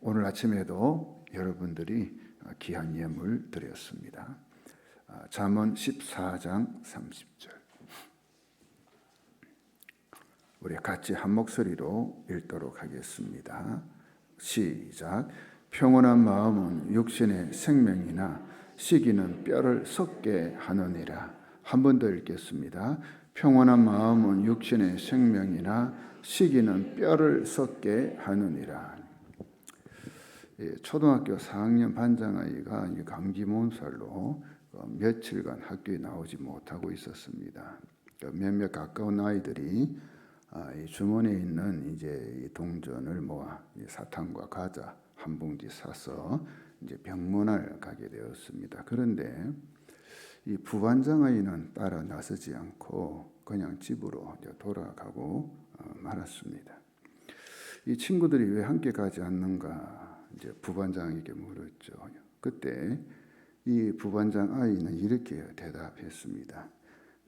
오늘 아침에도 여러분들이 귀한 예물 드렸습니다. 잠언 14장 30절. 우리 같이 한 목소리로 읽도록 하겠습니다. 시작. 평온한 마음은 육신의 생명이나 시기는 뼈를 썩게 하느니라. 한 번 더 읽겠습니다. 평온한 마음은 육신의 생명이나 시기는 뼈를 썩게 하느니라. 초등학교 4학년 반장아이가 감기 몸살로 며칠간 학교에 나오지 못하고 있었습니다. 몇몇 가까운 아이들이 주머니에 있는 이 동전을 모아 사탕과 과자 한 봉지 사서 병문안 가게 되었습니다. 그런데 이 부반장 아이는 따라 나서지 않고 그냥 집으로 돌아가고 말았습니다. 이 친구들이 왜 함께 가지 않는가 부반장에게 물었죠. 그때 이 부반장 아이는 이렇게 대답했습니다.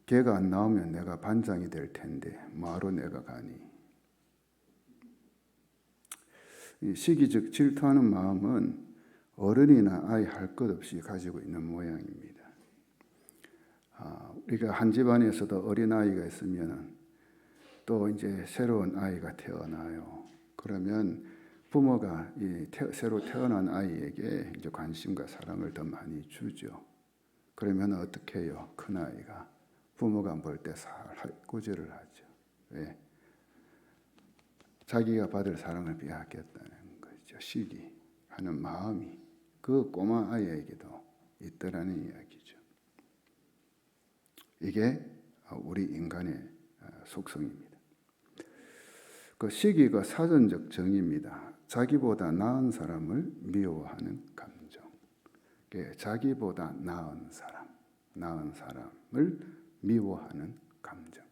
걔가 안 나오면 내가 반장이 될 텐데 뭐하러 내가 가니? 이 시기적 질투하는 마음은 어른이나 아이 할 것 없이 가지고 있는 모양입니다. 우리가 한 집안에서도 어린 아이가 있으면 또 이제 새로운 아이가 태어나요. 그러면 부모가 새로 태어난 아이에게 이제 관심과 사랑을 더 많이 주죠. 그러면 어떻게 해요? 큰 아이가 부모가 볼 때 살구질을 하죠. 왜? 자기가 받을 사랑을 빼앗겼다는 거죠. 시기하는 마음이 그 꼬마 아이에게도 있더라는 이야기죠. 이게 우리 인간의 속성입니다. 그 시기가 사전적 정의입니다. 자기보다 나은 사람을 미워하는 감정. 자기보다 나은 사람을 미워하는 감정.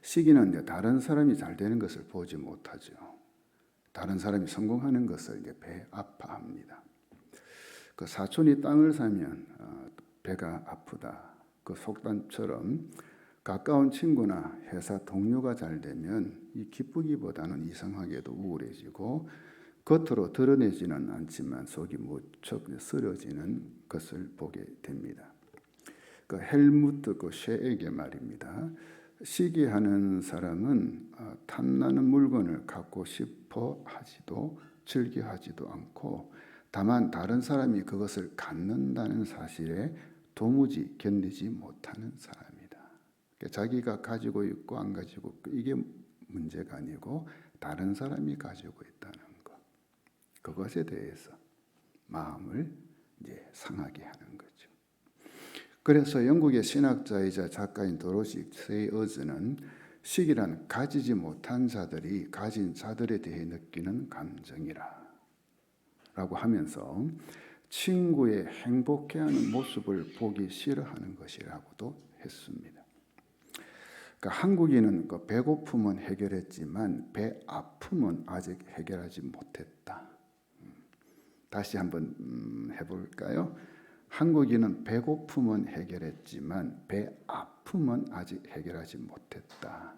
시기는 다른 사람이 잘 되는 것을 보지 못하죠. 다른 사람이 성공하는 것을 배 아파합니다. 그 사촌이 땅을 사면 배가 아프다. 그 속담처럼 가까운 친구나 회사 동료가 잘 되면 이 기쁘기보다는 이상하게도 우울해지고 겉으로 드러내지는 않지만 속이 무척 쓰려지는 것을 보게 됩니다. 그 헬무트 쉐에게 말입니다. 시기하는 사람은 탐나는 물건을 갖고 싶어 하지도 즐겨하지도 않고 다만 다른 사람이 그것을 갖는다는 사실에 도무지 견디지 못하는 사람이다. 자기가 가지고 있고 안 가지고 이게 문제가 아니고 다른 사람이 가지고 있다는 것. 그것에 대해서 마음을 상하게 하는 거죠. 그래서 영국의 신학자이자 작가인 도로시 세이어즈는 시기란 가지지 못한 자들이 가진 자들에 대해 느끼는 감정이라 라고 하면서 친구의 행복해하는 모습을 보기 싫어하는 것이라고도 했습니다. 그러니까 한국인은 배고픔은 해결했지만 배 아픔은 아직 해결하지 못했다. 다시 한번 해볼까요? 한국인은 배고픔은 해결했지만 배 아픔은 아직 해결하지 못했다.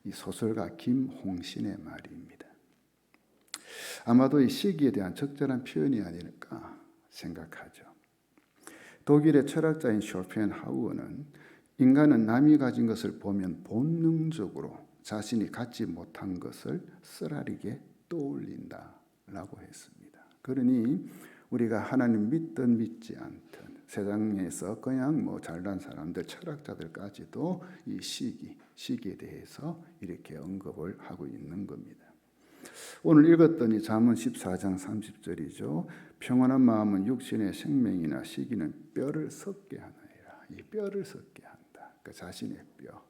이 소설가 김홍신의 말입니다. 아마도 이 시기에 대한 적절한 표현이 아닐까 생각하죠. 독일의 철학자인 쇼펜하우어는 인간은 남이 가진 것을 보면 본능적으로 자신이 갖지 못한 것을 쓰라리게 떠올린다라고 했습니다. 그러니 우리가 하나님 믿든 믿지 않든 세상에서 그냥 잘난 사람들, 철학자들까지도 이 시기에 대해서 이렇게 언급을 하고 있는 겁니다. 오늘 읽었던 이 잠언 14장 30절이죠. 평온한 마음은 육신의 생명이나 시기는 뼈를 썩게 하느니라. 이 뼈를 썩게 한다. 그 자신의 뼈.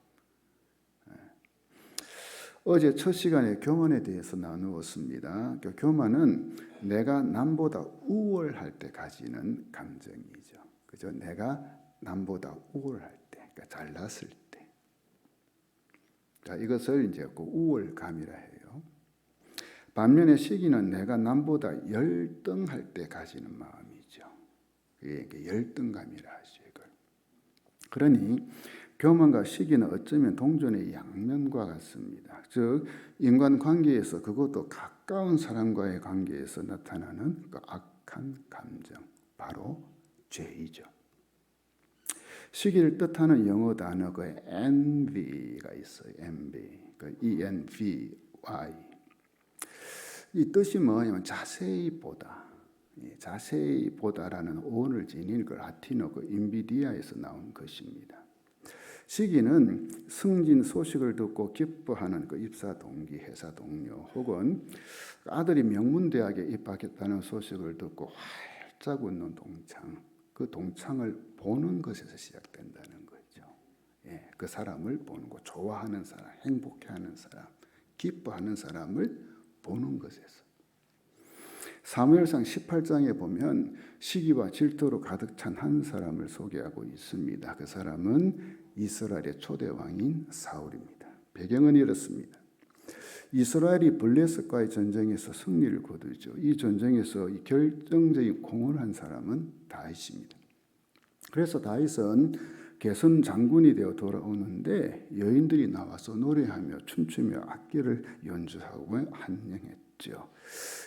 어제 첫 시간에 교만에 대해서 나누었습니다. 그 교만은 내가 남보다 우월할 때 가지는 감정이죠. 그죠? 내가 남보다 우월할 때, 그러니까 잘났을 때. 자, 이것을 그 우월감이라 해요. 반면에 시기는 내가 남보다 열등할 때 가지는 마음이죠. 이게 열등감이라 하죠. 이걸. 그러니 교만과 시기는 어쩌면 동전의 양면과 같습니다. 즉 인간 관계에서 그것도 가까운 사람과의 관계에서 나타나는 그 악한 감정, 바로 죄이죠. 시기를 뜻하는 영어 단어가 envy가 있어요. envy, 그 E-N-V-Y. 이 뜻이 뭐냐면 자세히 보다, 자세히 보다라는 어원을 지닌 그 라틴어 그 인비디아에서 나온 것입니다. 시기는 승진 소식을 듣고 기뻐하는 그 입사 동기, 회사 동료, 혹은 아들이 명문대학에 입학했다는 소식을 듣고 활짝 웃는 동창, 그 동창을 보는 것에서 시작된다는 거죠. 그 사람을 보는 것, 좋아하는 사람, 행복해하는 사람, 기뻐하는 사람을 보는 것에서. 사무엘상 18장에 보면 시기와 질투로 가득 찬 한 사람을 소개하고 있습니다. 그 사람은 이스라엘의 초대 왕인 사울입니다. 배경은 이렇습니다. 이스라엘이 블레셋과의 전쟁에서 승리를 거두죠. 이 전쟁에서 이 결정적인 공헌을 한 사람은 다윗입니다. 그래서 다윗은 개선 장군이 되어 돌아오는데 여인들이 나와서 노래하며 춤추며 악기를 연주하고 환영했죠.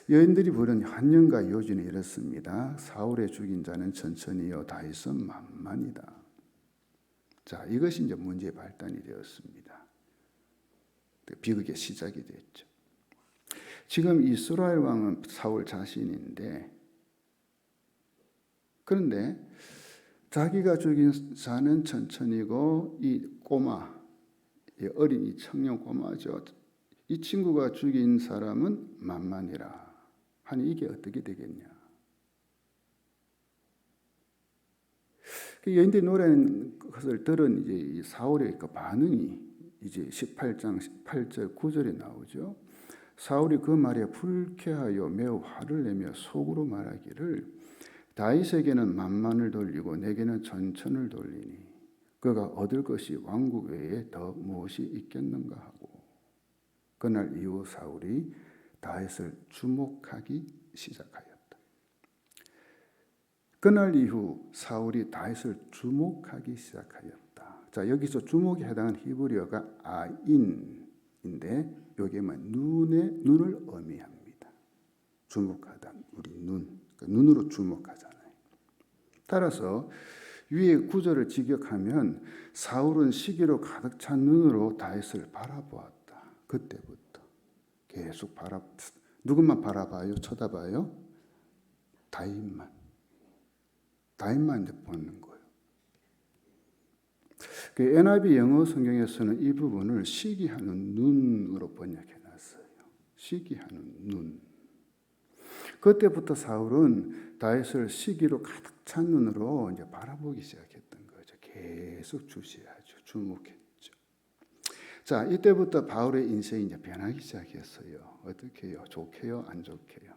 여인들이 부른 환영과 요지는 이렇습니다. 사울의 죽인 자는 천천히요, 다윗은 만만이다. 자, 이것이 이제 문제의 발단이 되었습니다. 비극의 시작이 됐죠. 지금 이스라엘 왕은 사울 자신인데, 그런데 자기가 죽인 자는 천천히고 이 꼬마, 이 어린 이 청년 꼬마죠. 이 친구가 죽인 사람은 만만이라. 아니 이게 어떻게 되겠냐? 그 여인들이 노래하는 것을 들은 이제 이 사울의 그 반응이 이제 18장 8절 9절에 나오죠. 사울이 그 말에 불쾌하여 매우 화를 내며 속으로 말하기를 다윗에게는 만만을 돌리고 내게는 전천을 돌리니 그가 얻을 것이 왕국 외에 더 무엇이 있겠는가 하고 그날 이후 사울이 다윗을 주목하기 시작하였다. 그날 이후 사울이 다윗을 주목하기 시작하였다. 자, 여기서 주목에 해당하는 히브리어가 아인인데 여기에 눈을 의미합니다. 주목하다, 우리 눈, 그러니까 눈으로 주목하잖아요. 따라서 위의 구절을 직역하면 사울은 시기로 가득 찬 눈으로 다윗을 바라보았다. 그때부터 계속 누구만 바라봐요? 쳐다봐요? 다윗만 이제 보는 거예요. 그 NIV 영어 성경에서는 이 부분을 시기하는 눈으로 번역해놨어요. 시기하는 눈. 그때부터 사울은 다윗을 시기로 가득 찬 눈으로 이제 바라보기 시작했던 거죠. 계속 주시하죠. 주목했죠. 자, 이때부터 바울의 인생이 이제 변하기 시작했어요. 어떻게 해요? 좋게요? 안 좋게요?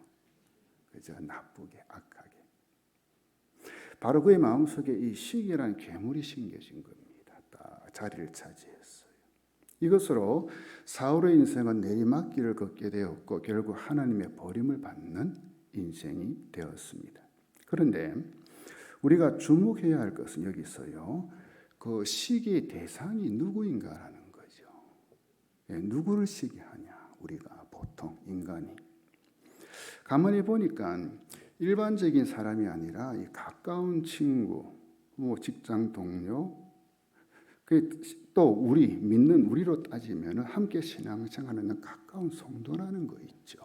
그죠? 나쁘게, 악하게. 바로 그의 마음속에 이 시기라는 괴물이 심겨진 겁니다. 딱 자리를 차지했어요. 이것으로 사울의 인생은 내리막길을 걷게 되었고 결국 하나님의 버림을 받는 인생이 되었습니다. 그런데 우리가 주목해야 할 것은 여기 있어요. 그 시기의 대상이 누구인가라는 거죠. 누구를 시기하냐? 우리가 보통 인간이. 가만히 보니까 일반적인 사람이 아니라 이 가까운 친구, 직장 동료, 또 우리 믿는 우리로 따지면 함께 신앙생활하는 가까운 성도라는 거 있죠.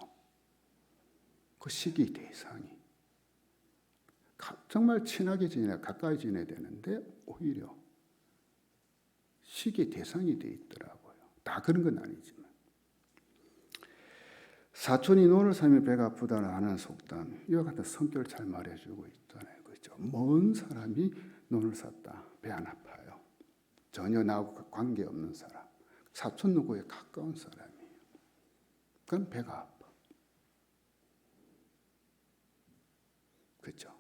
그 시기 대상이 정말 친하게 지내야 가까이 지내야 되는데 오히려 시기 대상이 돼 있더라고요. 다 그런 건 아니지만. 사촌이 논을 사며 배가 아프다라는 속담, 이와 같은 성격을 잘 말해주고 있잖아요. 그렇죠? 먼 사람이 논을 샀다. 배 안 아파요. 전혀 나하고 관계없는 사람. 사촌 누구에 가까운 사람이에요. 그럼 배가 아파. 그렇죠?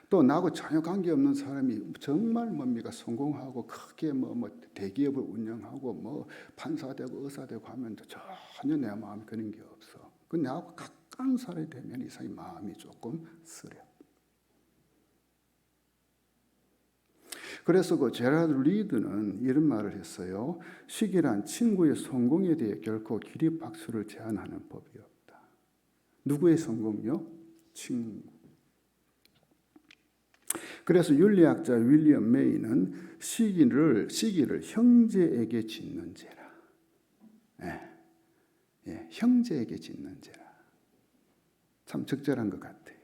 또 나하고 전혀 관계없는 사람이 정말 뭡니까 성공하고 크게 대기업을 운영하고 판사 되고 의사 되고 하면 전혀 내 마음에 그런 게 없어. 그 나하고 가까운 사람이 되면 이 사람이 마음이 조금 쓰려. 그래서 그 제라드 리드는 이런 말을 했어요. 시기란 친구의 성공에 대해 결코 기립박수를 제한하는 법이 없다. 누구의 성공이요? 친구. 그래서 윤리학자 윌리엄 메이는 시기를 형제에게 짓는 죄라. 형제에게 짓는 죄라. 참 적절한 것 같아요.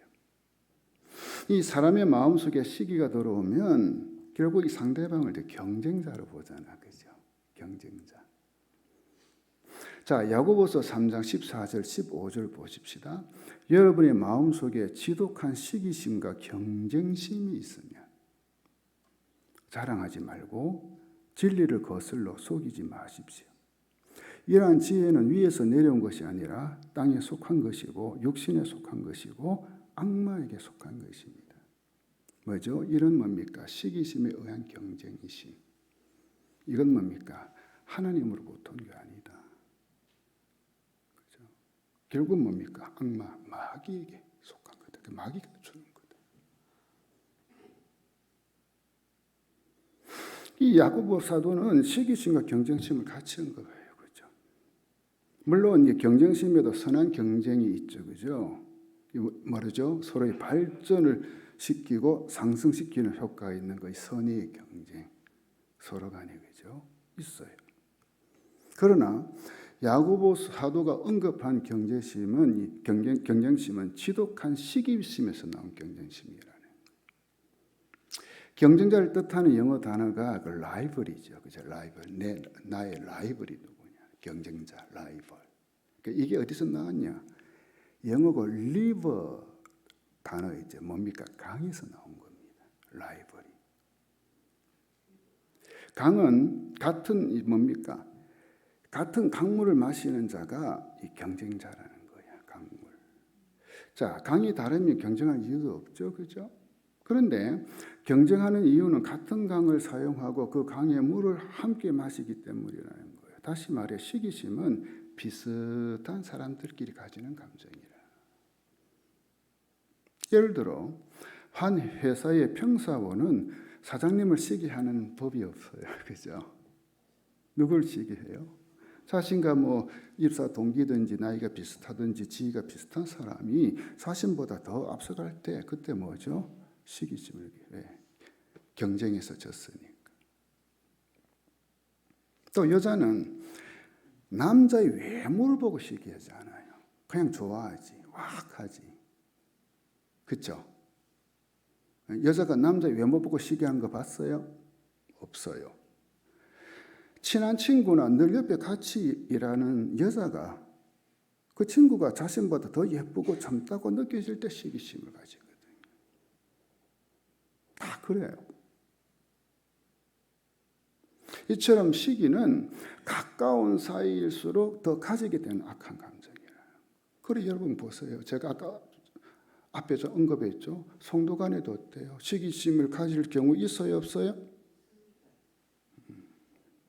이 사람의 마음속에 시기가 들어오면 결국 이 상대방을 경쟁자로 보잖아. 그죠? 경쟁자. 자, 야고보서 3장 14절 15절 보십시다. 여러분의 마음속에 지독한 시기심과 경쟁심이 있으면 자랑하지 말고 진리를 거슬러 속이지 마십시오. 이러한 지혜는 위에서 내려온 것이 아니라 땅에 속한 것이고 육신에 속한 것이고 악마에게 속한 것입니다. 뭐죠? 이런 뭡니까? 시기심에 의한 경쟁이심. 이건 뭡니까? 하나님으로부터 온 게 아니다. 그죠? 결국 뭡니까? 악마, 마귀에게 속한 거다. 그 마귀가 주는 거다. 이 야고보 사도는 시기심과 경쟁심을 같이 한 거예요. 그죠? 물론 이 경쟁심에도 선한 경쟁이 있죠. 그죠? 말이죠. 서로의 발전을 시키고 상승시키는 효과가 있는 것이 선의의 경쟁. 서로 간에 그죠? 있어요. 그러나 야고보 사도가 언급한 경쟁심은 지독한 시기심에서 나온 경쟁심이라는. 경쟁자를 뜻하는 영어 단어가 그 라이벌이죠. 그죠? 라이벌. 나의 라이벌이 누구냐? 경쟁자, 라이벌. 그러니까 이게 어디서 나왔냐? 영어고 리버 단어 이제 뭡니까? 강에서 나온 겁니다. 라이벌이. 강은 같은 뭡니까? 같은 강물을 마시는 자가 이 경쟁자라는 거야. 강물. 자, 강이 다르면 경쟁할 이유도 없죠, 그죠? 그런데 경쟁하는 이유는 같은 강을 사용하고 그 강의 물을 함께 마시기 때문이라는 거예요. 다시 말해 시기심은 비슷한 사람들끼리 가지는 감정이라. 예를 들어 한 회사의 평사원은 사장님을 시기하는 법이 없어요. 그죠? 누굴 시기해요? 자신과 입사 동기든지 나이가 비슷하든지 지위가 비슷한 사람이 자신보다 더 앞서갈 때 그때 뭐죠? 시기심을 경쟁에서 졌으니까. 또 여자는 남자의 외모를 보고 시기하지 않아요. 그냥 좋아하지, 와악하지. 그렇죠? 여자가 남자의 외모 보고 시기하는 거 봤어요? 없어요. 친한 친구나 늘 옆에 같이 일하는 여자가 그 친구가 자신보다 더 예쁘고 젊다고 느껴질 때 시기심을 가지거든요. 다 그래요. 이처럼 시기는 가까운 사이일수록 더 가지게 되는 악한 감정이에요. 그래 여러분 보세요. 제가 아까 앞에 저 언급했죠. 성도 간에도 어때요? 시기심을 가질 경우 있어요, 없어요?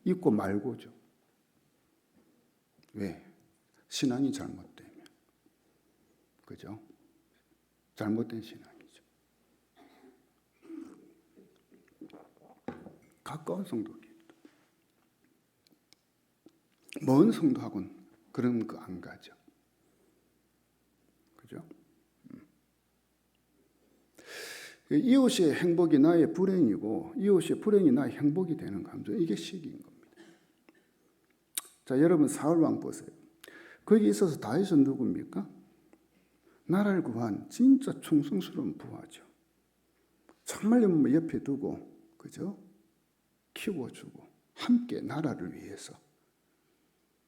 있고 말고죠. 왜? 신앙이 잘못되면. 그죠? 잘못된 신앙이죠. 가까운 성도끼리. 먼 성도하고는 그런 거 안 가죠. 그죠? 이웃의 행복이 나의 불행이고 이웃의 불행이 나의 행복이 되는 감정. 이게 시기인 겁니다. 자, 여러분 사울왕 보세요. 거기 있어서 다윗은 누굽니까? 나라를 구한 진짜 충성스러운 부하죠. 정말 옆에 두고 그죠? 키워주고 함께 나라를 위해서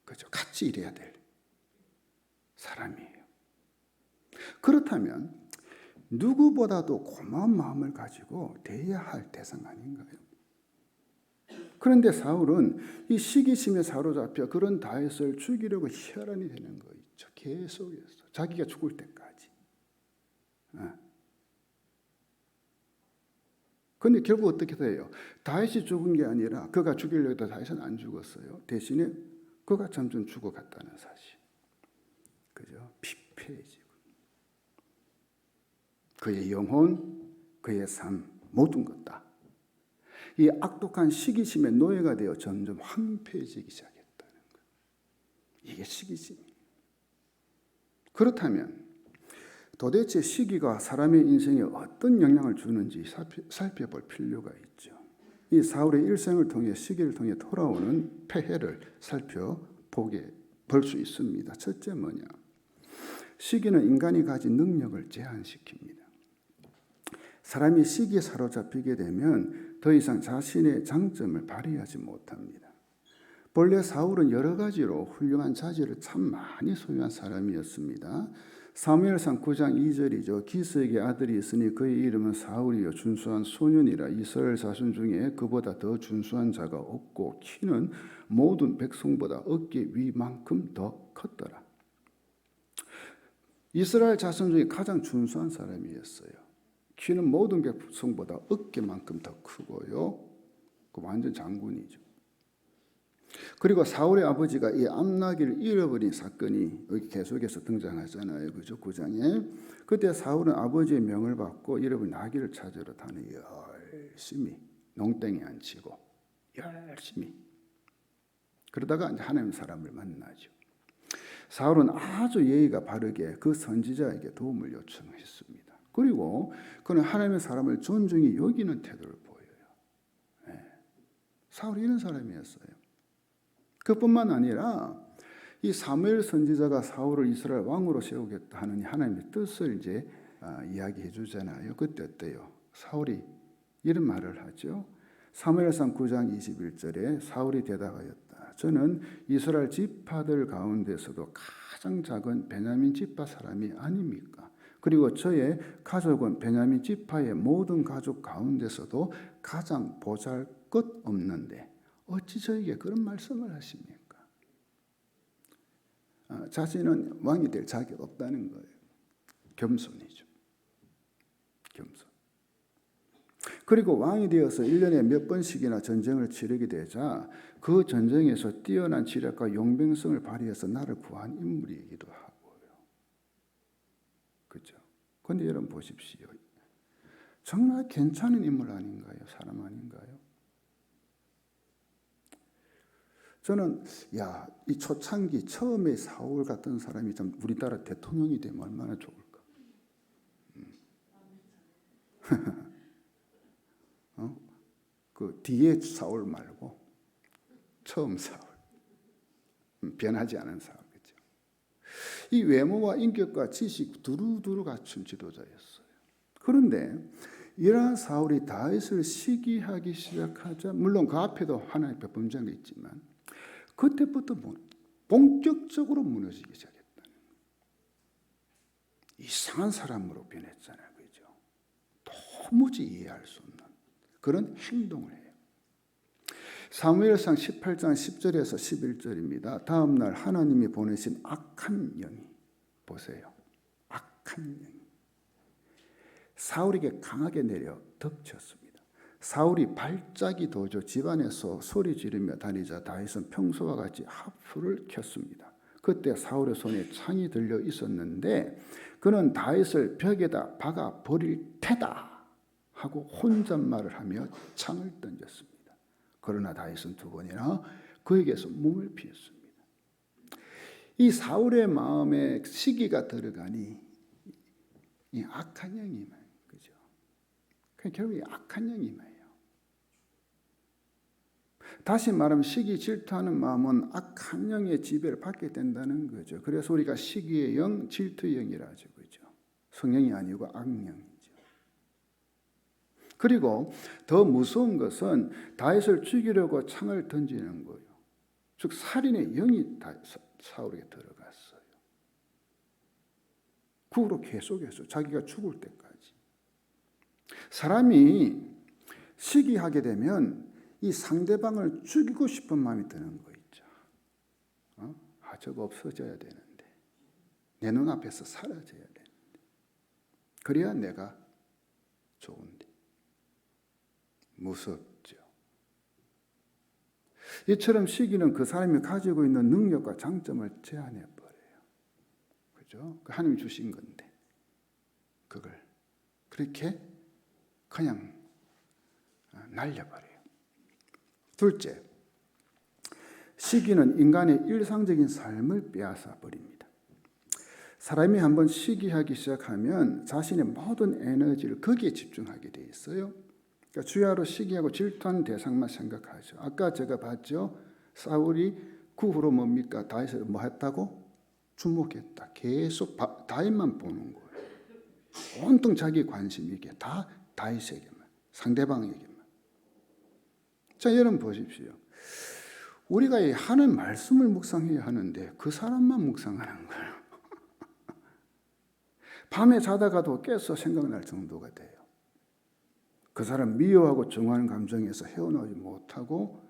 그죠? 같이 일해야 될 사람이에요. 그렇다면 누구보다도 고마운 마음을 가지고 대해야 할 대상 아닌가요? 그런데 사울은 이 시기심에 사로잡혀 그런 다윗을 죽이려고 혈안이 되는 거 있죠. 계속해서 자기가 죽을 때까지. 그런데 결국 어떻게 돼요? 다윗이 죽은 게 아니라 그가 죽이려고 해도 다윗은 안 죽었어요. 대신에 그가 점점 죽어갔다는 사실. 그죠? 피폐해지고. 그의 영혼, 그의 삶 모든 것 다. 이 악독한 시기심의 노예가 되어 점점 황폐해지기 시작했다는 거예요. 이게 시기심. 그렇다면 도대체 시기가 사람의 인생에 어떤 영향을 주는지 살펴볼 필요가 있죠. 이 사울의 일생을 통해 시기를 통해 돌아오는 폐해를 볼 수 있습니다. 첫째 뭐냐? 시기는 인간이 가진 능력을 제한시킵니다. 사람이 시기에 사로잡히게 되면 더 이상 자신의 장점을 발휘하지 못합니다. 본래 사울은 여러 가지로 훌륭한 자질을 참 많이 소유한 사람이었습니다. 사무엘상 9장 2절이죠. 기스에게 아들이 있으니 그의 이름은 사울이요 준수한 소년이라. 이스라엘 자손 중에 그보다 더 준수한 자가 없고 키는 모든 백성보다 어깨 위만큼 더 컸더라. 이스라엘 자손 중에 가장 준수한 사람이었어요. 키는 모든 백성보다 어깨만큼 더 크고요. 그 완전 장군이죠. 그리고 사울의 아버지가 이 암나기를 잃어버린 사건이 여기 계속해서 등장하잖아요. 그죠? 9장에. 그때 사울은 아버지의 명을 받고 잃어버린 나귀를 찾으러 다니 열심히 농땡이 안 치고 열심히 그러다가 하나님 사람을 만나죠. 사울은 아주 예의가 바르게 그 선지자에게 도움을 요청했습니다. 그리고 그는 하나님의 사람을 존중히 여기는 태도를 보여요. 사울이 이런 사람이었어요. 그뿐만 아니라 이 사무엘 선지자가 사울을 이스라엘 왕으로 세우겠다 하는 하나님의 뜻을 이제 이야기해 주잖아요. 그때 어때요? 사울이 이런 말을 하죠. 사무엘상 9장 21절에 사울이 대답하였다. 저는 이스라엘 지파들 가운데서도 가장 작은 베냐민 지파 사람이 아닙니까? 그리고 저의 가족은 베냐민 지파의 모든 가족 가운데서도 가장 보잘것없는데 어찌 저에게 그런 말씀을 하십니까? 자신은 왕이 될 자격 없다는 거예요. 겸손이죠. 겸손. 그리고 왕이 되어서 1년에 몇 번씩이나 전쟁을 치르게 되자 그 전쟁에서 뛰어난 지략과 용병성을 발휘해서 나를 구한 인물이기도 하고요. 그렇죠? 그런데 여러분 보십시오. 정말 괜찮은 인물 아닌가요? 사람 아닌가요? 저는 이 초창기 처음에 사울 같은 사람이 좀 우리나라 대통령이 되면 얼마나 좋을까? 그 뒤에 사울 말고 처음 사울, 변하지 않은 사울, 그렇죠? 이 외모와 인격과 지식 두루두루 갖춘 지도자였어요. 그런데 이러한 사울이 다윗을 시기하기 시작하자, 물론 그 앞에도 하나의 범죄가 있지만 그때부터 본격적으로 무너지기 시작했다는 거예요. 이상한 사람으로 변했잖아요. 그죠? 도무지 이해할 수 없는 그런 행동을 해요. 사무엘상 18장 10절에서 11절입니다. 다음 날 하나님이 보내신 악한 영이, 보세요. 악한 영이 사울에게 강하게 내려 덮쳤습니다. 사울이 발작이 도저 집안에서 소리 지르며 다니자 다윗은 평소와 같이 하프를 켰습니다. 그때 사울의 손에 창이 들려 있었는데 그는 다윗을 벽에다 박아 버릴 테다 하고 혼잣말을 하며 창을 던졌습니다. 그러나 다윗은 두 번이나 그에게서 몸을 피했습니다. 이 사울의 마음에 시기가 들어가니 이 악한 영이 임해요. 그죠? 결국 악한 영이 임해요. 다시 말하면 시기 질투하는 마음은 악한 영의 지배를 받게 된다는 거죠. 그래서 우리가 시기의 영, 질투의 영이라 하죠. 그죠? 성령이 아니고 악령이죠. 그리고 더 무서운 것은 다윗을 죽이려고 창을 던지는 거예요. 즉 살인의 영이 사울에게 들어갔어요. 그 후로 계속해서 자기가 죽을 때까지. 사람이 시기하게 되면 이 상대방을 죽이고 싶은 마음이 드는 거 있죠. 저거 없어져야 되는데, 내 눈앞에서 사라져야 되는데, 그래야 내가 좋은데. 무섭죠. 이처럼 시기는 그 사람이 가지고 있는 능력과 장점을 제한해 버려요. 그죠? 하나님이 주신 건데 그걸 그렇게 그냥 날려버려요. 둘째, 시기는 인간의 일상적인 삶을 빼앗아 버립니다. 사람이 한번 시기하기 시작하면 자신의 모든 에너지를 거기에 집중하게 돼 있어요. 그러니까 주야로 시기하고 질투하는 대상만 생각하죠. 아까 제가 봤죠. 사울이 그 후로 뭡니까? 다윗을 뭐 했다고? 주목했다. 계속 다윗만 보는 거예요. 온통 자기 관심이 이게 다 다윗에게만, 상대방에게만. 자, 여러분 보십시오. 우리가 하는 말씀을 묵상해야 하는데 그 사람만 묵상하는 거예요. 밤에 자다가도 깨서 생각날 정도가 돼요. 그 사람 미워하고 정하는 감정에서 헤어나오지 못하고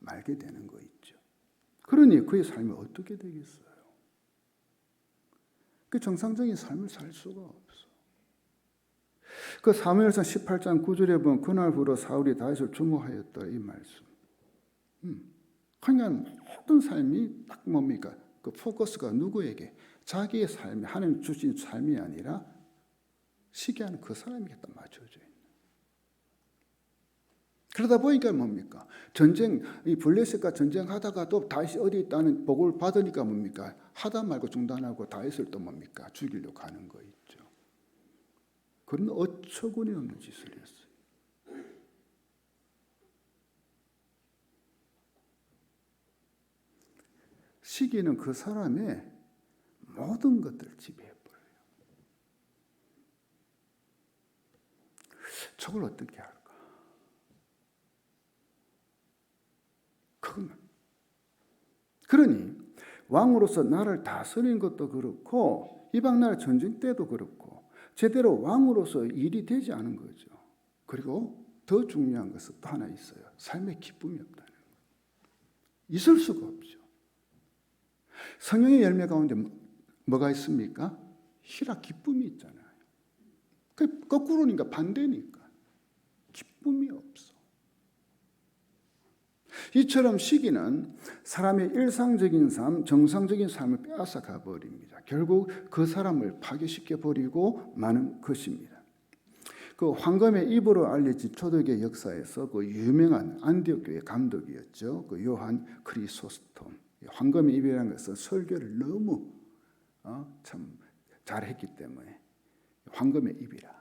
말게 되는 거 있죠. 그러니 그의 삶이 어떻게 되겠어요? 그 정상적인 삶을 살 수가 없어. 그 사무엘상 18장 9절에 보면 그날 후로 사울이 다윗을 주목하였다 이 말씀. 그러니까 모든 삶이 딱 뭡니까? 그 포커스가 누구에게? 자기의 삶이 하나님 주신 삶이 아니라 시기하는 그 사람에게 딱 맞춰져 있는. 그러다 보니까 뭡니까? 전쟁, 이 블레셋과 전쟁하다가도 다윗이 어디 있다는 보고를 받으니까 뭡니까? 하다 말고 중단하고 다윗을 또 뭡니까? 죽이려고 하는 거 있죠. 그런 어처구니 없는 짓을 했어요. 시기는 그 사람의 모든 것들을 지배해버려요. 저걸 어떻게 할까? 그것만. 그러니 왕으로서 나라를 다스리는 것도 그렇고 이방 나라 전쟁 때도 그렇고 제대로 왕으로서 일이 되지 않은 거죠. 그리고 더 중요한 것은 또 하나 있어요. 삶의 기쁨이 없다는 거. 있을 수가 없죠. 성령의 열매 가운데 뭐가 있습니까? 희락, 기쁨이 있잖아요. 그 거꾸로니까 반대니까 기쁨이 없어. 이처럼 시기는 사람의 일상적인 삶, 정상적인 삶을 빼앗아 가버립니다. 결국 그 사람을 파괴시켜 버리고 마는 것입니다. 그 황금의 입으로 알려진 초대교회 역사에서 그 유명한 안디옥 교회 감독이었죠. 그 요한 크리소스톰. 황금의 입이라는 것은 설교를 너무 참 잘했기 때문에 황금의 입이라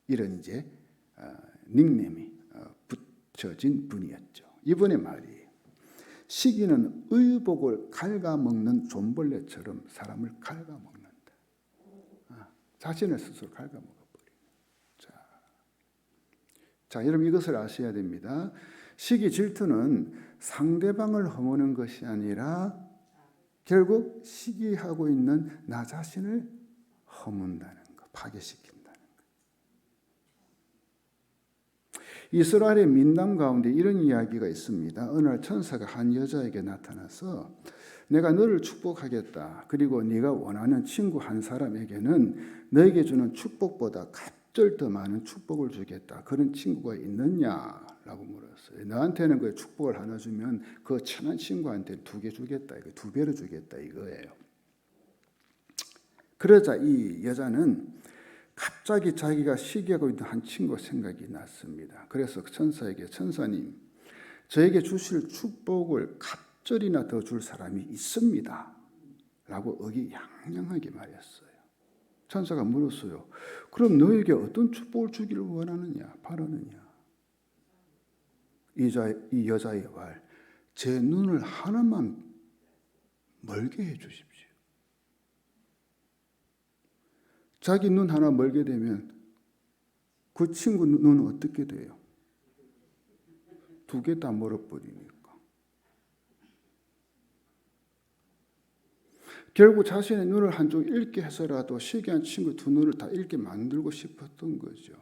이런 이제 닉네임이 붙여진 분이었죠. 이분의 말이 시기는 의복을 갉아먹는 존벌레처럼 사람을 갉아먹는다. 자신을 스스로 갉아먹어버려요. 자, 여러분 이것을 아셔야 됩니다. 시기 질투는 상대방을 허무는 것이 아니라 결국 시기하고 있는 나 자신을 허문다는 것, 파괴시킨다는 것. 이스라엘의 민담 가운데 이런 이야기가 있습니다. 어느 날 천사가 한 여자에게 나타나서 내가 너를 축복하겠다. 그리고 네가 원하는 친구 한 사람에게는 너에게 주는 축복보다 갑절 더 많은 축복을 주겠다. 그런 친구가 있느냐라고 물었어요. 너한테는 그 축복을 하나 주면 그 친한 친구한테 2개 주겠다. 이거 2배로 주겠다 이거예요. 그러자 이 여자는 갑자기 자기가 시기하고 있는 한 친구 생각이 났습니다. 그래서 천사에게 천사님, 저에게 주실 축복을 갑절이나 더 줄 사람이 있습니다. 라고 의기양양하게 말했어요. 천사가 물었어요. 그럼 너에게 어떤 축복을 주기를 원하느냐, 바라느냐? 이 여자의 말, 제 눈을 하나만 멀게 해 주십시오. 자기 눈 하나 멀게 되면 그 친구 눈은 어떻게 돼요? 2개 다 멀어버리니까. 결국 자신의 눈을 한쪽 잃게 해서라도 시기한 친구 2 눈을 다 잃게 만들고 싶었던 거죠.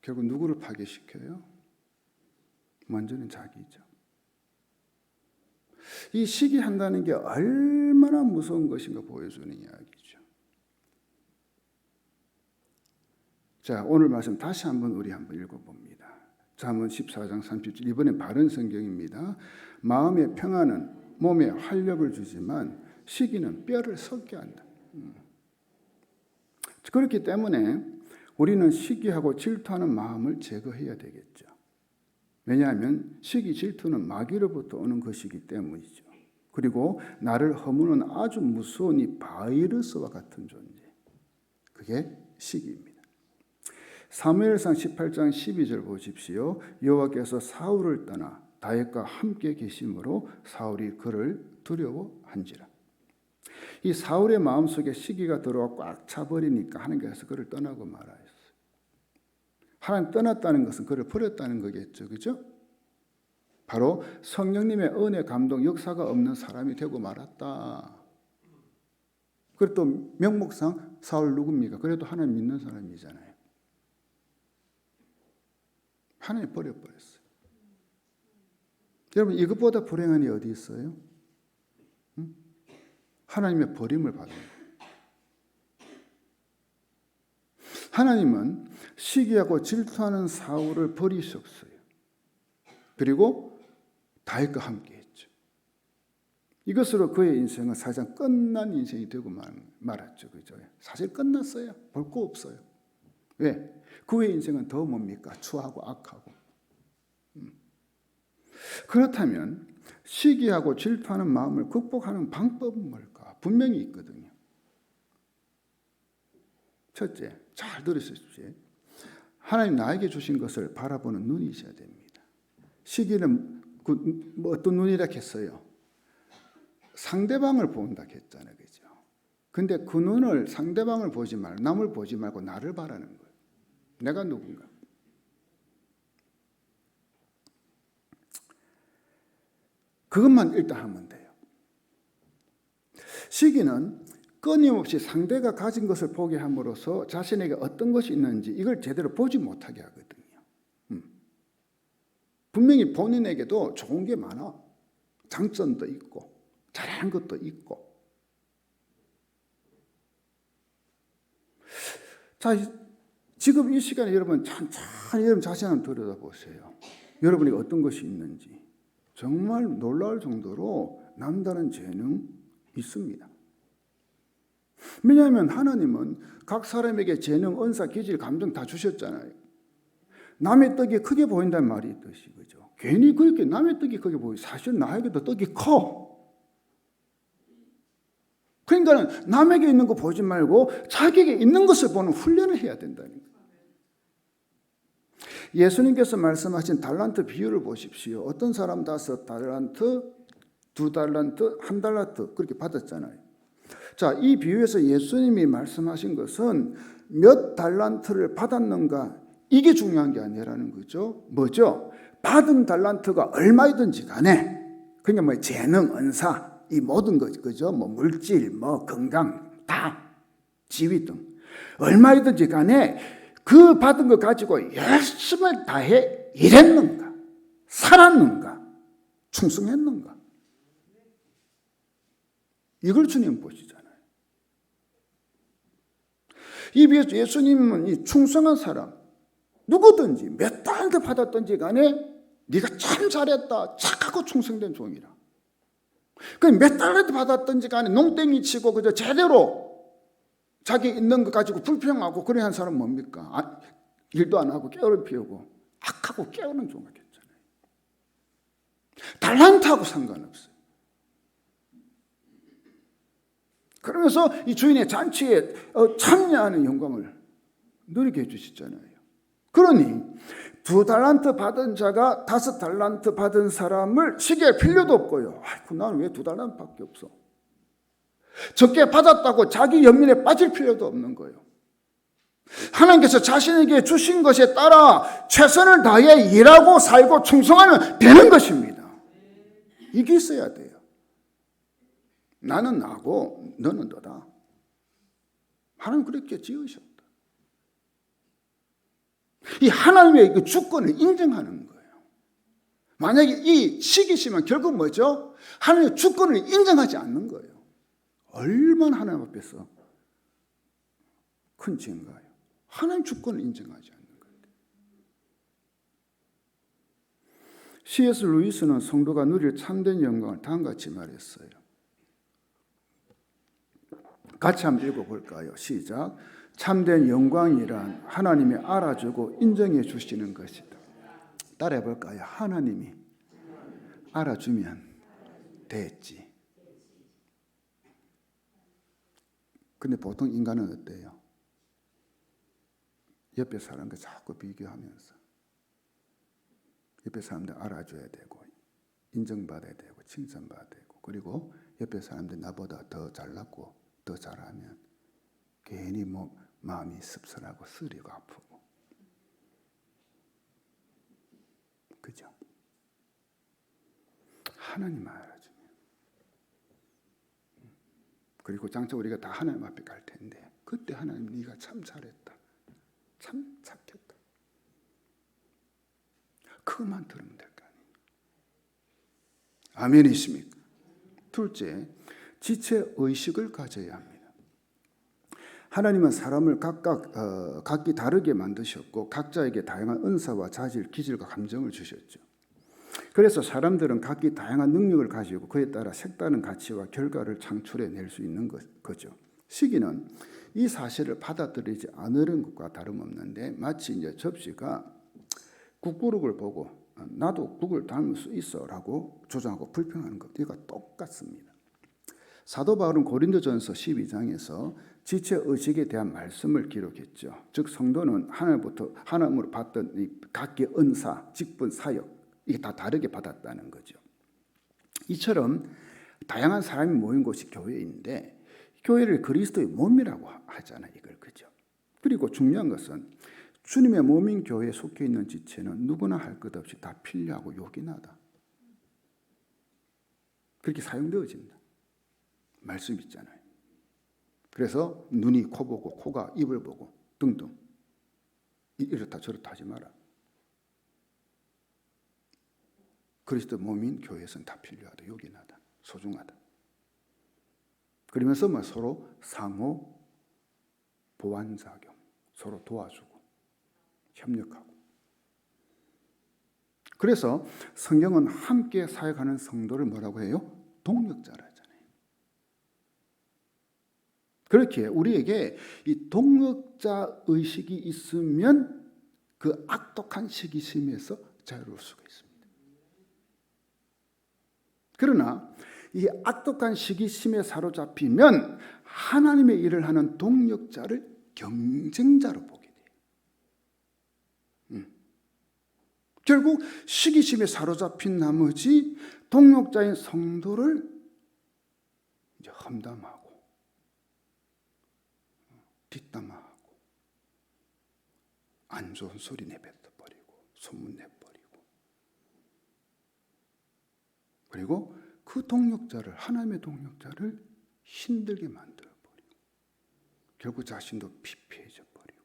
결국 누구를 파괴시켜요? 먼저는 자기죠. 이 시기한다는 게 얼마나 무서운 것인가 보여주는 이야기죠. 자, 오늘 말씀 다시 우리 한번 읽어봅니다. 잠언 14장 30절, 이번엔 바른 성경입니다. 마음의 평안은 몸에 활력을 주지만 시기는 뼈를 썩게 한다. 그렇기 때문에 우리는 시기하고 질투하는 마음을 제거해야 되겠죠. 왜냐하면 시기 질투는 마귀로부터 오는 것이기 때문이죠. 그리고 나를 허무는 아주 무서운 이 바이러스와 같은 존재. 그게 시기입니다. 사무엘상 18장 12절 보십시오. 여호와께서 사울을 떠나 다윗과 함께 계심으로 사울이 그를 두려워한지라. 이 사울의 마음속에 시기가 들어와 꽉 차버리니까 하나님께서 그를 떠나고 말아요. 하나님 떠났다는 것은 그를 버렸다는 거겠죠. 그죠? 바로 성령님의 은혜, 감동, 역사가 없는 사람이 되고 말았다. 그리고 또 명목상 사울 누굽니까? 그래도 하나님 믿는 사람이잖아요. 하나님 버려버렸어요. 여러분 이것보다 불행한 일이 어디 있어요? 응? 하나님의 버림을 받는 거예요. 하나님은 시기하고 질투하는 사울을 버리셨어요. 그리고 다윗과 함께 했죠. 이것으로 그의 인생은 사실상 끝난 인생이 되고 말았죠. 그죠? 사실 끝났어요. 볼 거 없어요. 왜? 그의 인생은 더 뭡니까? 추하고 악하고. 그렇다면 시기하고 질투하는 마음을 극복하는 방법은 뭘까? 분명히 있거든요. 첫째, 잘 들으십시오. 하나님 나에게 주신 것을 바라보는 눈이 있어야 됩니다. 시기는 뭐 어떤 눈이라 했어요? 상대방을 본다 했잖아요. 그죠? 근데 그 눈을 상대방을 보지 말고 남을 보지 말고 나를 바라는 거예요. 내가 누군가. 그것만 일단 하면 돼요. 시기는 끊임없이 상대가 가진 것을 보게 함으로써 자신에게 어떤 것이 있는지 이걸 제대로 보지 못하게 하거든요. 분명히 본인에게도 좋은 게 많아. 장점도 있고 잘하는 것도 있고. 자, 지금 이 시간에 여러분 천천히 여러분 자신 한번 들여다보세요. 여러분이 어떤 것이 있는지. 정말 놀라울 정도로 남다른 재능 있습니다. 왜냐하면 하나님은 각 사람에게 재능, 은사, 기질, 감정 다 주셨잖아요. 남의 떡이 크게 보인다는 말이 있듯이, 그죠? 괜히 그렇게 남의 떡이 크게 보이. 사실 나에게도 떡이 커. 그러니까 남에게 있는 거 보지 말고 자기에게 있는 것을 보는 훈련을 해야 된다는 거예요. 예수님께서 말씀하신 달란트 비유를 보십시오. 어떤 사람 5달란트, 2달란트, 1달란트 그렇게 받았잖아요. 자, 이 비유에서 예수님이 말씀하신 것은 몇 달란트를 받았는가 이게 중요한 게 아니라는 거죠. 뭐죠? 받은 달란트가 얼마이든지 간에 그냥 뭐 재능, 은사 이 모든 것 그죠? 뭐 물질, 뭐 건강 다 지위 등 얼마이든지 간에 그 받은 거 가지고 열심을 다해 일했는가, 살았는가, 충성했는가 이걸 주님 보시잖아요. 이 비유에서 예수님은 이 충성한 사람 누구든지 몇 달도 받았든지 간에 네가 참 잘했다 착하고 충성된 종이라. 몇 달도 받았든지 간에 농땡이 치고 그저 제대로 자기 있는 거 가지고 불평하고 그래 한 사람은 뭡니까? 일도 안 하고 깨어를 피우고 악하고 깨우는 종이겠잖아요. 달란트하고 상관없어요. 그러면서 이 주인의 잔치에 참여하는 영광을 누리게 해주시잖아요. 그러니 2달란트 받은 자가 5달란트 받은 사람을 시기할 필요도 없고요. 아이고 나는 왜 2달란트밖에 없어? 적게 받았다고 자기 연민에 빠질 필요도 없는 거예요. 하나님께서 자신에게 주신 것에 따라 최선을 다해 일하고 살고 충성하면 되는 것입니다. 이게 있어야 돼요. 나는 나고 너는 너다. 하나님 그렇게 지으셨다. 이 하나님의 그 주권을 인정하는 거예요. 만약에 이 시기시면 결국 뭐죠? 하나님의 주권을 인정하지 않는 거예요. 얼마나 하나님 앞에서 큰 죄인가요? 하나님 주권을 인정하지 않는 거예요. C.S. 루이스는 성도가 누릴 참된 영광을 다음과 같이 말했어요. 같이 한번 읽어볼까요? 시작. 참된 영광이란 하나님이 알아주고 인정해 주시는 것이다. 따라해 볼까요? 하나님이 알아주면 됐지. 근데 보통 인간은 어때요? 옆에 사람과 자꾸 비교하면서 옆에 사람들 알아줘야 되고 인정받아야 되고 칭찬받아야 되고, 그리고 옆에 사람들 나보다 더 잘났고 더 잘하면 괜히 마음이 씁쓸하고 쓰리고 아프고. 그죠? 하나님 알아주면. 그리고 장차 우리가 다 하나님 앞에 갈 텐데 그때 하나님 네가 참 잘했다, 참 착했다, 그것만 들으면 될 거 아니에요. 아멘이십니까? 둘째, 지체의식을 가져야 합니다. 하나님은 사람을 각기 다르게 만드셨고 각자에게 다양한 은사와 자질, 기질과 감정을 주셨죠. 그래서 사람들은 각기 다양한 능력을 가지고 그에 따라 색다른 가치와 결과를 창출해낼 수 있는 거죠. 시기는 이 사실을 받아들이지 않으려는 것과 다름없는데, 마치 이제 접시가 국그릇을 보고 나도 국을 닮을 수 있어라고 주장하고 불평하는 것, 이거 똑같습니다. 사도 바울은 고린도전서 12장에서 지체의식에 대한 말씀을 기록했죠. 즉 성도는 하나님으로 받던 이 각기 은사, 직분, 사역, 이게 다 다르게 받았다는 거죠. 이처럼 다양한 사람이 모인 곳이 교회인데 교회를 그리스도의 몸이라고 하잖아요. 이걸, 그죠? 그리고 중요한 것은 주님의 몸인 교회에 속해 있는 지체는 누구나 할 것 없이 다 필요하고 요긴하다. 그렇게 사용되어진다. 말씀 있잖아요. 그래서 눈이 코 보고 코가 입을 보고 등등 이렇다 저렇다 하지 마라. 그리스도 몸인 교회에서는 다 필요하다, 요긴하다, 소중하다. 그러면서 서로 상호 보완작용, 서로 도와주고 협력하고. 그래서 성경은 함께 사역하는 성도를 뭐라고 해요? 동력자라 하잖아요. 그렇게 우리에게 이 동력자 의식이 있으면 그 악독한 시기심에서 자유로울 수가 있습니다. 그러나 이 악독한 시기심에 사로잡히면 하나님의 일을 하는 동력자를 경쟁자로 보게 돼요. 결국 시기심에 사로잡힌 나머지 동력자인 성도를 이제 험담하고 뒷담화하고 안 좋은 소리 내뱉어버리고 소문 내버리고, 그리고 그 동력자를, 하나님의 동력자를 힘들게 만들어버리고 결국 자신도 피폐해져 버리고.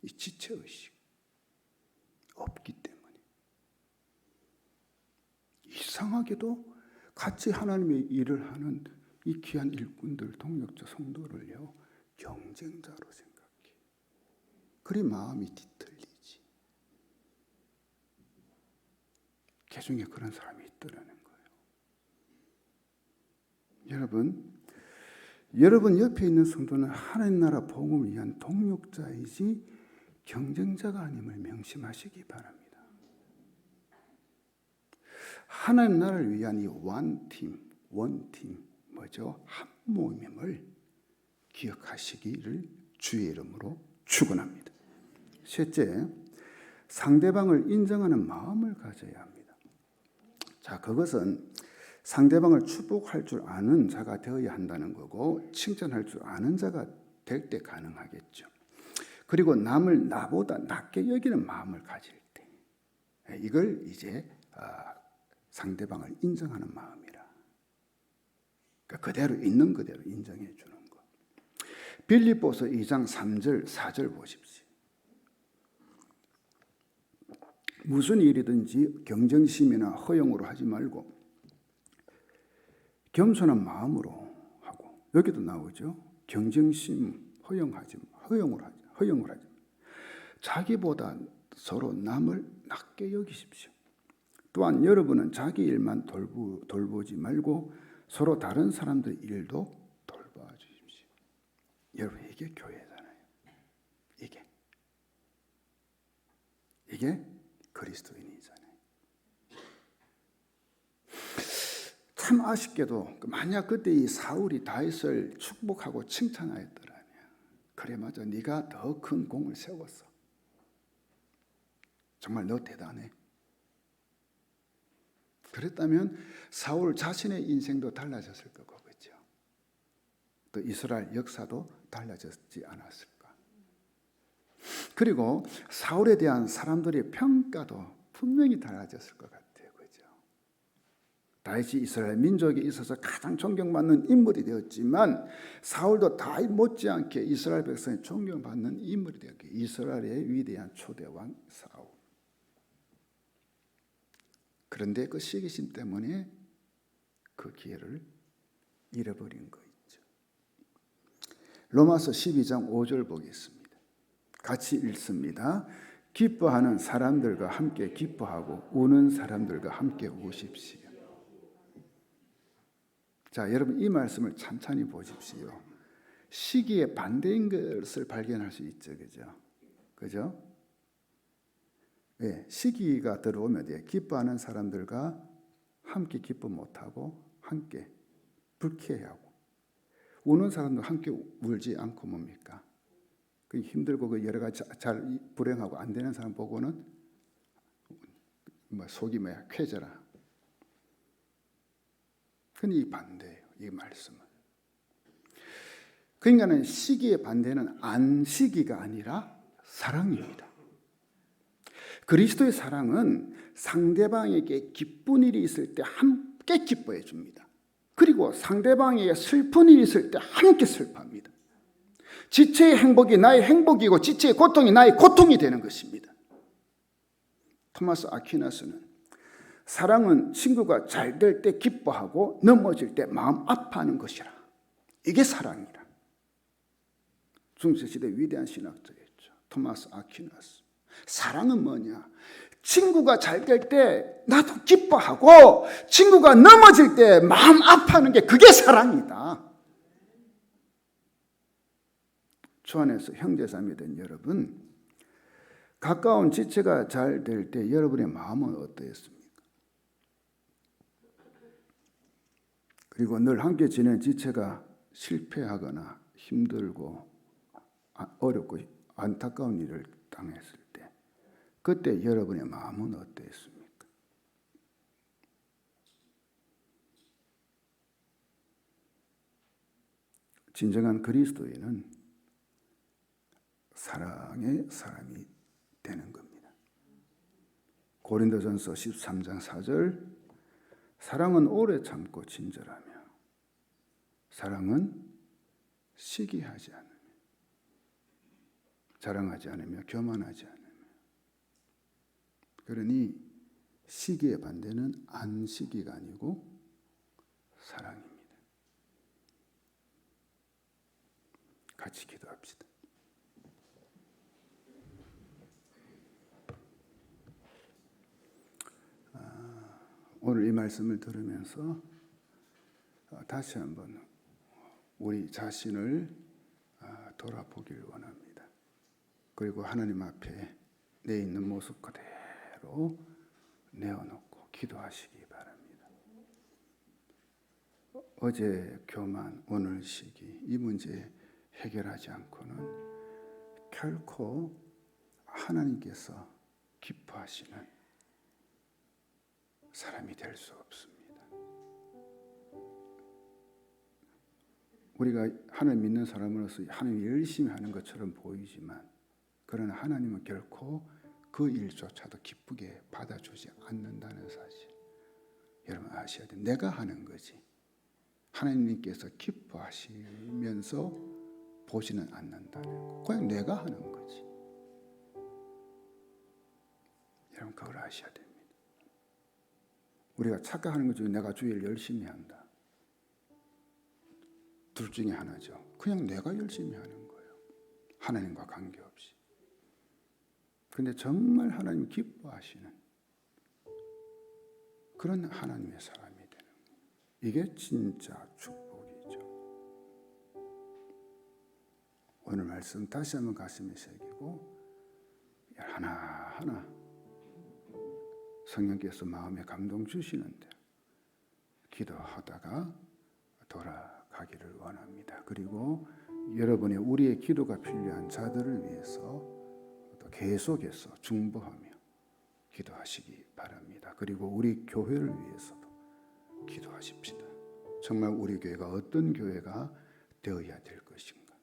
이 지체의식 없기 때문에 이상하게도 같이 하나님의 일을 하는 이 귀한 일꾼들, 동력자 성도를요 경쟁자로 생각해. 그리 마음이 뒤틀리지. 개중에 그런 사람이 있더라는 거예요. 여러분 옆에 있는 성도는 하나님 나라 복음을 위한 동력자이지 경쟁자가 아님을 명심하시기 바랍니다. 하나님 나라를 위한 이 원팀 뭐죠? 한 모임을 기억하시기를 주의 이름으로 축원합니다. 셋째, 상대방을 인정하는 마음을 가져야 합니다. 자, 그것은 상대방을 축복할 줄 아는 자가 되어야 한다는 거고, 칭찬할 줄 아는 자가 될 때 가능하겠죠. 그리고 남을 나보다 낮게 여기는 마음을 가질 때, 이걸 이제 상대방을 인정하는 마음이라. 그러니까 그대로 있는 그대로 인정해 주는 거. 빌립보서 2장 3절 4절 보십시오. 무슨 일이든지 경쟁심이나 허영으로 하지 말고 겸손한 마음으로 하고. 여기도 나오죠. 경쟁심, 허영으로 하지. 자기보다 서로 남을 낮게 여기십시오. 또한 여러분은 자기 일만 돌보지 말고 서로 다른 사람들 일도 돌봐 주십시오. 여러분, 이게 교회잖아요. 이게. 이게 그리스도인이잖아요. 참 아쉽게도 만약 그때 이 사울이 다윗을 축복하고 칭찬하였더라면, 그래 맞아, 네가 더 큰 공을 세웠어, 정말 너 대단해, 그랬다면 사울 자신의 인생도 달라졌을 거고, 그렇죠? 또 이스라엘 역사도 달라졌지 않았을까? 그리고 사울에 대한 사람들의 평가도 분명히 달라졌을 것 같아요. 그죠? 다윗이 이스라엘 민족에 있어서 가장 존경받는 인물이 되었지만 사울도 다윗 못지않게 이스라엘 백성이 존경받는 인물이 되었기에 이스라엘의 위대한 초대왕 사울. 그런데 그 시기심 때문에 그 기회를 잃어버린 거 있죠. 로마서 12장 5절 보겠습니다. 같이 읽습니다. 기뻐하는 사람들과 함께 기뻐하고 우는 사람들과 함께 우십시오. 자, 여러분 이 말씀을 찬찬히 보십시오. 시기에 반대인 것을 발견할 수 있죠. 그죠? 그죠? 네, 시기가 들어오면 기뻐하는 사람들과 함께 기뻐 못하고 함께 불쾌해하고, 우는 사람도 함께 울지 않고 뭡니까? 그 힘들고 그 여러 가지 잘 불행하고 안 되는 사람 보고는 속이 쾌져라. 근데 이 반대예요, 이 말씀은. 그러니까는 시기의 반대는 안시기가 아니라 사랑입니다. 그리스도의 사랑은 상대방에게 기쁜 일이 있을 때 함께 기뻐해 줍니다. 그리고 상대방에게 슬픈 일이 있을 때 함께 슬퍼합니다. 지체의 행복이 나의 행복이고 지체의 고통이 나의 고통이 되는 것입니다. 토마스 아퀴나스는 사랑은 친구가 잘 될 때 기뻐하고 넘어질 때 마음 아파하는 것이라, 이게 사랑이라. 중세시대 위대한 신학자였죠, 토마스 아퀴나스. 사랑은 뭐냐? 친구가 잘 될 때 나도 기뻐하고 친구가 넘어질 때 마음 아파하는 게, 그게 사랑이다. 주 안에서 형제자매 된 여러분, 가까운 지체가 잘 될 때 여러분의 마음은 어떠했습니까? 그리고 늘 함께 지낸 지체가 실패하거나 힘들고 어렵고 안타까운 일을 당했을 때, 그때 여러분의 마음은 어떠했습니까? 진정한 그리스도인은 사랑의 사람이 되는 겁니다. 고린도전서 13장 4절, 사랑은 오래 참고 친절하며 사랑은 시기하지 않으며 자랑하지 않으며 교만하지 않으며. 그러니 시기의 반대는 안시기가 아니고 사랑입니다. 같이 기도합시다. 오늘 이 말씀을 들으면서 다시 한번 우리 자신을 돌아보길 원합니다. 그리고 하나님 앞에 내 있는 모습 그대로 내어놓고 기도하시기 바랍니다. 어제 교만, 오늘 시기, 이 문제 해결하지 않고는 결코 하나님께서 기뻐하시는 사람이 될 수 없습니다. 우리가 하나님 믿는 사람으로서 하나님 열심히 하는 것처럼 보이지만, 그러나 하나님은 결코 그 일조차도 기쁘게 받아주지 않는다는 사실 여러분 아셔야 돼요. 내가 하는 거지 하나님께서 기뻐하시면서 보지는 않는다는 거, 그냥 내가 하는 거지. 여러분 그걸 아셔야 됩니다. 우리가 착각하는 것 중에 내가 주일 열심히 한다, 둘 중에 하나죠. 그냥 내가 열심히 하는 거예요, 하나님과 관계없이. 그런데 정말 하나님 기뻐하시는 그런 하나님의 사람이 되는 거예요. 이게 진짜 축복이죠. 오늘 말씀 다시 한번 가슴에 새기고 하나하나 성령께서 마음에 감동 주시는데 기도하다가 돌아가기를 원합니다. 그리고 여러분의 우리의 기도가 필요한 자들을 위해서 또 계속해서 중보하며 기도하시기 바랍니다. 그리고 우리 교회를 위해서도 기도하십시다. 정말 우리 교회가 어떤 교회가 되어야 될 것인가.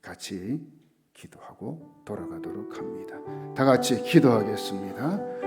같이 기도하고 돌아가도록 합니다. 다 같이 기도하겠습니다.